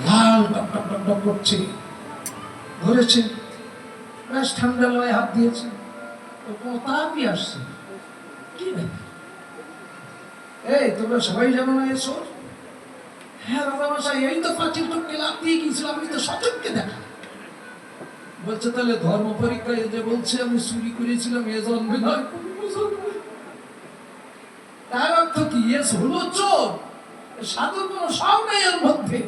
লাল টক টক টক করছে, ধরেছে, বেশ ঠান্ডা লয়ে হাত দিয়েছে, তো কোনো তাপই আসছে। কি ব্যাপার? এই তোমরা সবাই জানো না এসো? হ্যাঁ রাজামশাই, এই তো পাঁচিল টপকে লাফ দিয়ে গিয়েছিলাম, আমি তো সচক্ষে দেখা। বলছে তাহলে ধর্ম পরীক্ষায় যে বলছে আমি চুরি করেছিলাম এ জন্মে নয়, তার অর্থ কি? এস হলো চোর, সাধুর কোনো সব নেই এর মধ্যে।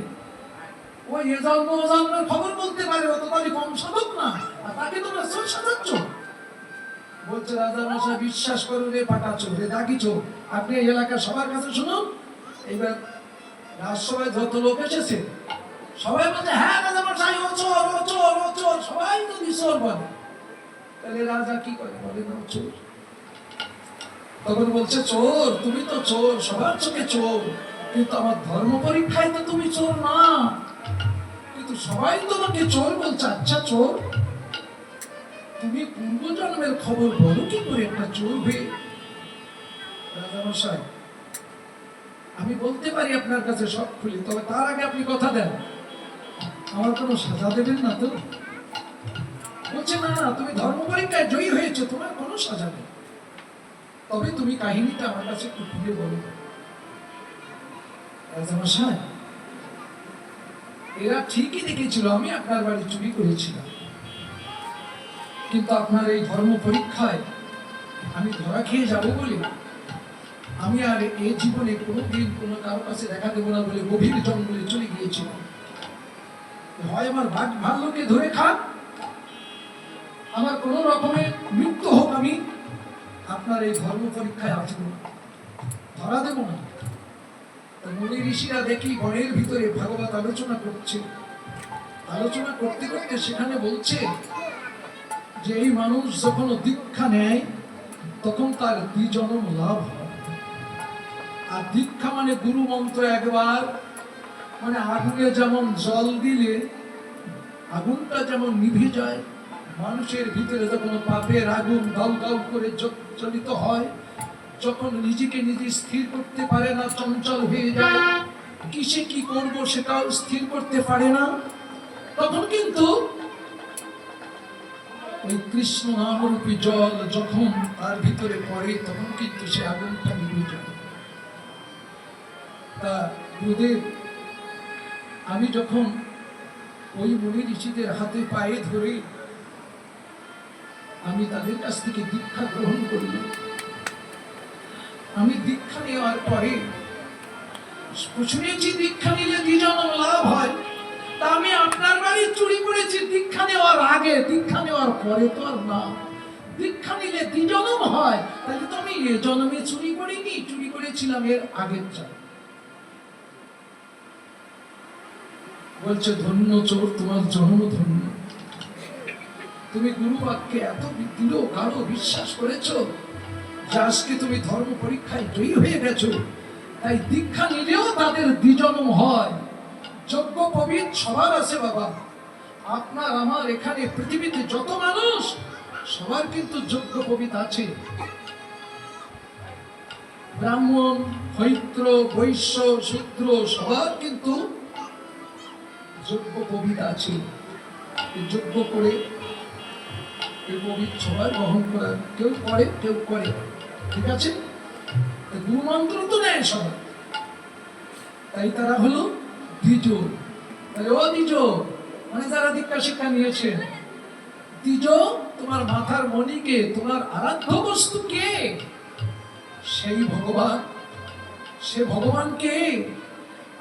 ওই এ জন্ম ও জন্মের খবর বলতে পারে, অত তাহলে কম সাধক না, আর তাকে তোমরা চোর সাজাচ্ছ। বলছে রাজামশাই বিশ্বাস করুন রে পাটা চোর, রে দাগি চোর, আপনি এই এলাকার সবার কাছে শুনুন। এইবার রাজসভায় যত লোক এসেছে সবাই বলছে হ্যাঁ রাজামশাই ও চোর, ও চোর, ও চোর, সবাই যদি চোর বলে। তাহলে রাজা কি করে? বলে না চোর। তখন বলছে চোর, তুমি তো চোর, সবার চোখে চোর, কিন্তু আমার ধর্ম পরীক্ষায় তো তুমি চোর না, কিন্তু সবাই তোমাকে চোর বলছে। আচ্ছা চোর, তুমি পূর্বজন্মের খবর বলো কি করে একটা চোর হয়ে? রাজামশাই আমি বলতে পারি আপনার কাছে সব খুলে, তবে তার আগে আপনি কথা দেন, আমার কোনো সাজা দেবেন না তো? বলছে না না, তুমি ধর্ম পরীক্ষায় জয়ী হয়েছো, তোমার কোনো সাজা নেই, তবে তুমি কাহিনীটা আমার কাছে একটু খুলে বলো। রাজামশাই এরা ঠিকই দেখেছিল আমি আপনার বাড়ি চুরি করেছিলাম, কিন্তু আপনার এই ধর্ম পরীক্ষায় আমি ধরা খেয়ে যাব বলে আমি আর এই জীবনে কোনোদিন কোনো কারো কাছে দেখা দেবো না বলে গভীর জঙ্গলে চলে গিয়েছিলাম। হয় আমার ভাগ্যকে ধরে খান, আমার কোনো রকমের মৃত্যু হোক, আমি আপনার এই ধর্ম পরীক্ষায় আসব না, ধরা দেব না। মুনি ঋষিরা দেখি বনের ভিতরে ভাগবত আলোচনা করছে, আলোচনা করতে করতে সেখানে বলছে যে এই মানুষ যখন দীক্ষা নেয় তখন তার দ্বিজন্ম লাভ হয়। আর দীক্ষা মানে গুরু মন্ত্র একবার, মানে আগুনে যেমন জল দিলে আগুনটা যেমন নিভে যায়, মানুষের ভিতরে যখন পাপের আগুন দল দল করে জ্বলিত হয়, যখন নিজেকে নিজে স্থির করতে পারে না, চঞ্চল হয়ে যায়, কিসে কি করব সেটাও স্থির করতে পারে না, তখন কিন্তু ওই কৃষ্ণ নামরূপী জল যখন তার ভিতরে পড়ে তখন কিন্তু সে আগুনটা নিভে যায়। তা গুরুদেব, আমি যখন ওই মুনি ঋষিদের হাতে পায়ে ধরে আমি তাদের কাছ থেকে দীক্ষা গ্রহণ করলাম, আমি দীক্ষা নেওয়ার পরে শুনেছি দীক্ষা নিলে দ্বিজন্ম লাভ হয়, তা আমি আপনার বাড়ি চুরি করেছি দীক্ষা নেওয়ার আগে, দীক্ষা নেওয়ার পরে তো আর না। দীক্ষা নিলে দ্বিজন্ম হয়, তাহলে তো আমি এ জন্মে চুরি করিনি, চুরি করেছিলাম এর আগের জন্মে। বলছে ধন্য চোর, তোমার জন্ম ধন্য, তুমি গুরু বাক্যে এত দৃঢ় গাঢ় বিশ্বাস করেছো যে আজকে তুমি ধর্ম পরীক্ষায় জয়ী হয়ে গেছো, তাই দীক্ষা নিলেও তাদের দ্বিজন্ম হয়। যোগ্য পবিত্র সবার আছে বাবা, আপনার আমার এখানে পৃথিবীতে যত মানুষ সবার কিন্তু যোগ্য পবিত্র আছে। ব্রাহ্মণ, ক্ষত্র, বৈশ্য, শূদ্র সবার কিন্তু যোগ্য পবিত্র আছে। যোগ্য করে এই পবিত্র সবাই গ্রহণ করার, কেউ করে কেউ করে, ঠিক আছে? গুরু মন্ত্র তো নেয় সবাই, তাই তারা হলো দ্বিজ। তাহলে ও দ্বিজ মানে যারা দীক্ষা শিক্ষা নিয়েছে, দ্বিজ তোমার মাথার মণিকে, তোমার আরাধ্য বস্তু কে? সেই ভগবান। সে ভগবান কে?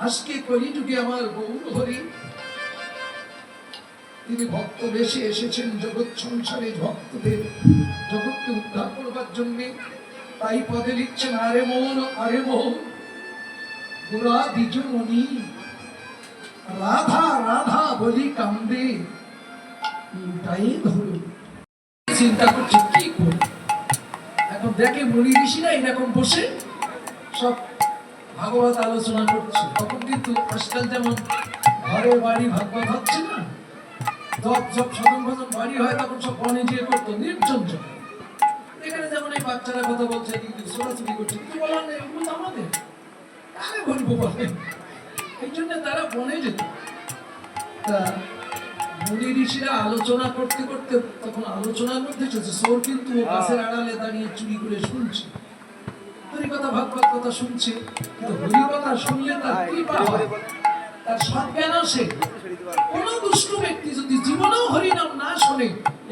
আজকে কলিযুগে আমার গৌর হরি, তিনি ভক্ত বেশে এসেছেন জগৎ সংসারে, ভক্তদের জগৎকে উদ্ধার করবার জন্য। তাই পদে লিখছেন আরে মন, আরে মন গোরা দ্বিজমণি, রাধা রাধা বলি কান্দে তাই ধরো। চিন্তা করছে কি করে, এখন দেখে মুনি ঋষিরা এরকম বসে সব ভাগবত আলোচনা করছে। তখন কিন্তু আজকাল যেমন ঘরে বাড়ি ভাগবত হচ্ছে না, সব সদন ভজন বাড়ি হয়, তখন সব বনে যেয়ে করতো নির্জন। এখানে যেমন এই বাচ্চারা কথা বলছে, কিন্তু ছোটাছুটি করছে, কিছু বলার নেই, ওগুলো আমাদের কারে বলবো বলেন? এই জন্য তারা বনে যেত। তা মুনি ঋষিরা আলোচনা করতে করতে, তখন আলোচনার মধ্যে চলছে, সোর কিন্তু ও গাছের আড়ালে দাঁড়িয়ে চুরি করে শুনছে, হরিকথা ভাগবত কথা শুনছে। কিন্তু হরিকথা শুনলে তার কৃপা হয়, তার সজ্ঞান আসে। কোন দুষ্ট ব্যক্তি যদি জীবনেও হরিনাম না শোনে,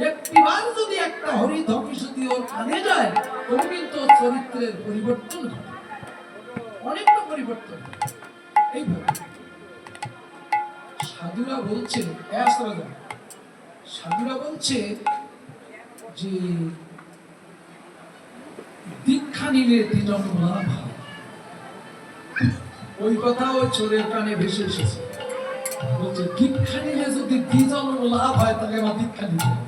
একটিবার যদি একটা হরিধ্বনি যদি ওর কানে যায়, তবু কিন্তু ওর চরিত্রের পরিবর্তন ঘটে, অনেকটা পরিবর্তন। এইভাবে সাধুরা বলছে, সাধুরা বলছে যে দীক্ষা নিলে দ্বিজন লাভ হয়। ওই কথাও চোরের কানে ভেসে এসেছে। বলছে দীক্ষা নিলে যদি দ্বিজন লাভ হয়, তাহলে আমার দীক্ষা নিতে হবে।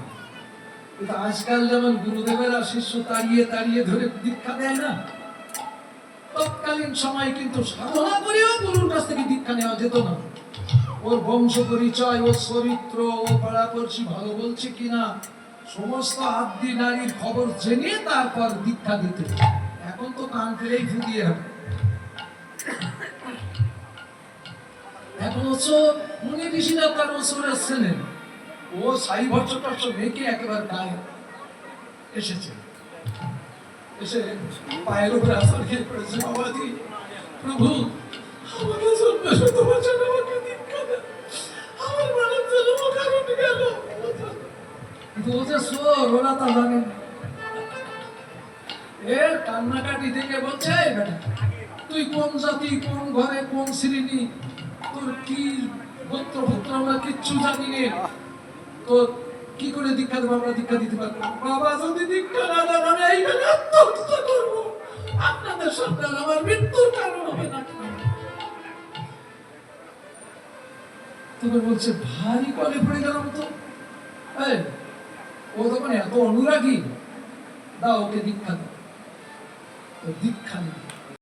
কিন্তু আজকাল যেমন গুরুদেবেরা শিষ্য তাড়িয়ে তাড়িয়ে ধরে দীক্ষা দেয় না, তৎকালীন সময় কিন্তু সাধনা করেও গুরুর কাছ থেকে দীক্ষা নেওয়া যেত না। ওর বংশ পরিচয়, ওর চরিত্র, ও পাড়াপড়শি ভালো বলছে কিনা, সমস্ত আদি নারীর খবর জেনে তারপর দীক্ষা দিতে। এখন তো কান পেলেই ফুদিয়ে হবে। এখন হচ্ছে মুনি ঋষিরা তার ওসর আসছেন, ও সাই ভট্ট মেয়েকে একেবারে গায়ে এসেছে, এসে পায়ের উপরে আসর খেয়ে পড়েছে, বাবাজি প্রভু আমাকে জন্ম তোমার জন্য আমাকে দীক্ষা দেন, আমার মানব জন্ম কারণ গেল। কিন্তু ও যে সোর, ওরা তা জানে না। এর কান্নাকাটি দেখে বলছে, বেটা তুই কোন জাতি, কোন ঘরে, কোন শ্রেণী, তোর কি গোত্র পুত্র আমরা কিচ্ছু জানি না, তোর কি করে দীক্ষা দেবো, আমরা দীক্ষা দিতে পারবো? বাবা যদি দীক্ষা না দেন, আমি এইভাবে আত্মহত্যা করবো, আপনাদের সন্তান আমার মৃত্যুর কারণ হবে না। তবে বলছে ভারী কলে পড়ে গেলাম তো, ও তখন এত অনুরাগী, দাও ওকে দীক্ষা দাও। দীক্ষা নিল।